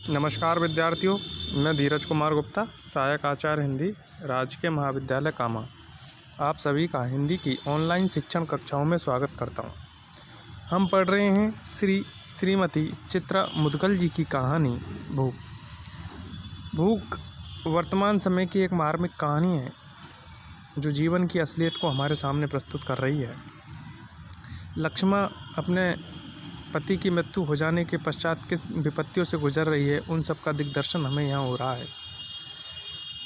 नमस्कार विद्यार्थियों, मैं धीरज कुमार गुप्ता, सहायक आचार्य हिंदी, राजकीय महाविद्यालय कामा। आप सभी का हिंदी की ऑनलाइन शिक्षण कक्षाओं में स्वागत करता हूं। हम पढ़ रहे हैं श्रीमती चित्रा मुदगल जी की कहानी भूख। भूख वर्तमान समय की एक मार्मिक कहानी है जो जीवन की असलियत को हमारे सामने प्रस्तुत कर रही है। लक्ष्मा अपने पति की मृत्यु हो जाने के पश्चात किस विपत्तियों से गुजर रही है, उन सब का दिग्दर्शन हमें यहाँ हो रहा है।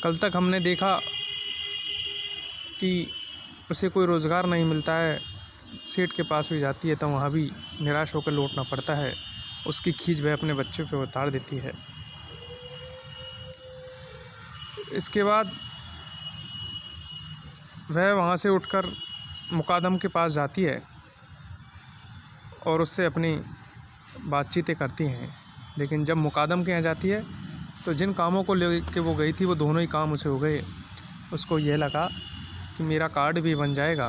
कल तक हमने देखा कि उसे कोई रोज़गार नहीं मिलता है, सेठ के पास भी जाती है तो वहाँ भी निराश होकर लौटना पड़ता है। उसकी खींच वह अपने बच्चों पे उतार देती है। इसके बाद वह वहाँ से उठकर मुकादम के पास जाती है और उससे अपनी बातचीतें करती हैं। लेकिन जब मुकादम के यहाँ जाती है तो जिन कामों को लेके वो गई थी वो दोनों ही काम उसे हो गए। उसको यह लगा कि मेरा कार्ड भी बन जाएगा,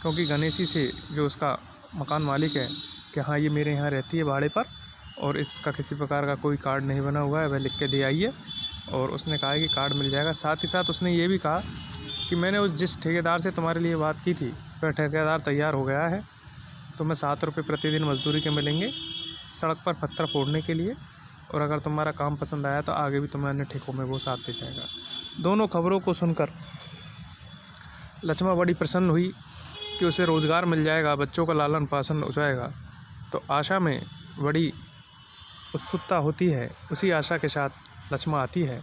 क्योंकि गणेशी से जो उसका मकान मालिक है कि हाँ ये मेरे यहाँ रहती है भाड़े पर और इसका किसी प्रकार का कोई कार्ड नहीं बना हुआ है, वह लिख के दे आई है। और उसने कहा कि कार्ड मिल जाएगा। साथ ही साथ उसने ये भी कहा कि मैंने जिस ठेकेदार से तुम्हारे लिए बात की थी वह ठेकेदार तैयार हो गया है, तुम्हें 7 रुपये प्रतिदिन मजदूरी के मिलेंगे सड़क पर पत्थर फोड़ने के लिए, और अगर तुम्हारा काम पसंद आया तो आगे भी तुम्हें अन्य ठेकों में वो साथ दे जाएगा। दोनों खबरों को सुनकर लक्ष्मा बड़ी प्रसन्न हुई कि उसे रोज़गार मिल जाएगा, बच्चों का लालन पालन हो जाएगा। तो आशा में बड़ी उत्सुकता होती है। उसी आशा के साथ लक्ष्मा आती है।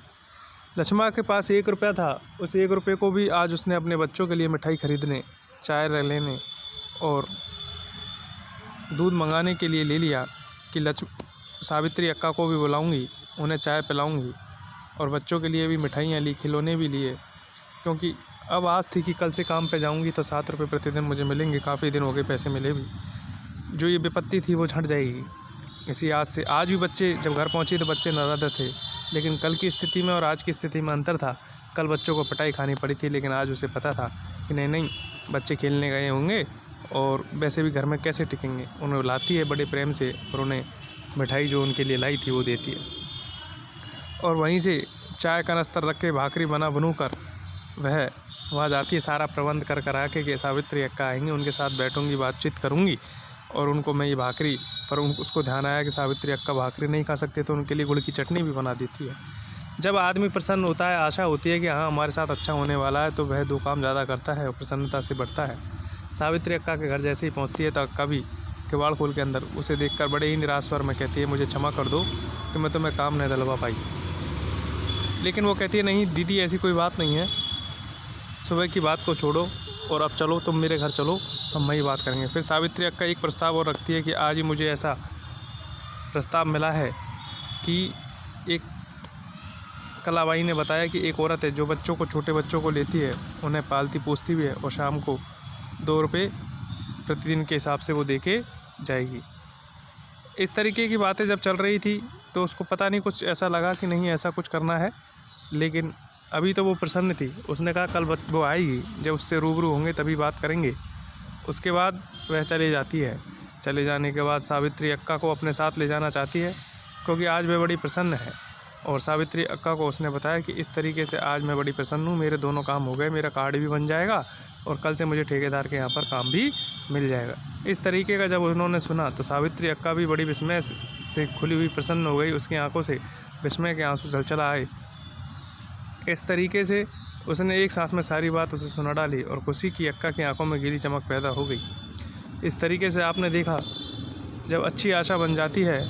लक्ष्मा के पास 1 रुपया था। उस 1 रुपये को भी आज उसने अपने बच्चों के लिए मिठाई खरीदने, चाय लेने और दूध मंगाने के लिए ले लिया कि सावित्री अक्का को भी बुलाऊंगी, उन्हें चाय पिलाऊंगी और बच्चों के लिए भी मिठाइयाँ ली, खिलौने भी लिए, क्योंकि अब आस थी कि कल से काम पे जाऊंगी तो 7 रुपये प्रतिदिन मुझे मिलेंगे। काफ़ी दिन हो गए पैसे मिले भी, जो ये विपत्ति थी वो झट जाएगी। इसी आज से आज भी बच्चे जब घर पहुँचे तो बच्चे नाराज़ थे, लेकिन कल की स्थिति में और आज की स्थिति में अंतर था। कल बच्चों को पिटाई खानी पड़ी थी, लेकिन आज उसे पता था कि नहीं बच्चे खेलने गए होंगे और वैसे भी घर में कैसे टिकेंगे। उन्हें लाती है बड़े प्रेम से और उन्हें मिठाई जो उनके लिए लाई थी वो देती है। और वहीं से चाय का नस्तर रख के भाकरी बनू कर वह वहाँ जाती है, सारा प्रबंध कर आके कि सावित्री अक्का आएंगे, उनके साथ बैठूंगी, बातचीत करूंगी और उनको मैं ये भाकरी पर उसको ध्यान आया कि सावित्री अक्का भाकरी नहीं खा सकते तो उनके लिए गुड़ की चटनी भी बना देती है। जब आदमी प्रसन्न होता है, आशा होती है कि हाँ हमारे साथ अच्छा होने वाला है, तो वह 2 काम ज़्यादा करता है और प्रसन्नता से बढ़ता है। सावित्री अक्का के घर जैसे ही पहुंचती है तो अक्का भी किवाड़ खोल के अंदर उसे देखकर बड़े ही निराश स्वर में कहती है, मुझे क्षमा कर दो कि मैं तुम्हें काम नहीं दिलवा पाई। लेकिन वो कहती है, नहीं दीदी ऐसी कोई बात नहीं है, सुबह की बात को छोड़ो और अब चलो तुम मेरे घर चलो, हम वही बात करेंगे। फिर सावित्री अक्का एक प्रस्ताव और रखती है कि आज ही मुझे ऐसा प्रस्ताव मिला है कि एक कलाबाई ने बताया कि एक औरत है जो बच्चों को, छोटे बच्चों को लेती है, उन्हें पालती पोसती भी है और शाम को 2 रुपये प्रतिदिन के हिसाब से वो दे के जाएगी। इस तरीके की बातें जब चल रही थी तो उसको पता नहीं कुछ ऐसा लगा कि नहीं ऐसा कुछ करना है, लेकिन अभी तो वो प्रसन्न थी। उसने कहा कल वो आएगी, जब उससे रूबरू होंगे तभी बात करेंगे। उसके बाद वह चले जाती है। चले जाने के बाद सावित्री अक्का को अपने साथ ले जाना चाहती है, क्योंकि आज वह बड़ी प्रसन्न है। और सावित्री अक्का को उसने बताया कि इस तरीके से आज मैं बड़ी प्रसन्न हूँ, मेरे दोनों काम हो गए, मेरा कार्ड भी बन जाएगा और कल से मुझे ठेकेदार के यहाँ पर काम भी मिल जाएगा। इस तरीके का जब उन्होंने सुना तो सावित्री अक्का भी बड़ी विस्मय से खुली हुई प्रसन्न हो गई। उसकी आंखों से विस्मय के आंसू छलछला आए। इस तरीके से उसने एक सांस में सारी बात उसे सुना डाली और खुशी की अक्का की आंखों में गीली चमक पैदा हो गई। इस तरीके से आपने देखा, जब अच्छी आशा बन जाती है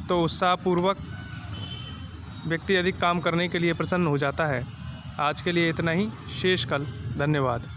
तो उत्साहपूर्वक व्यक्ति अधिक काम करने के लिए प्रसन्न हो जाता है। आज के लिए इतना ही, शेष कल। धन्यवाद।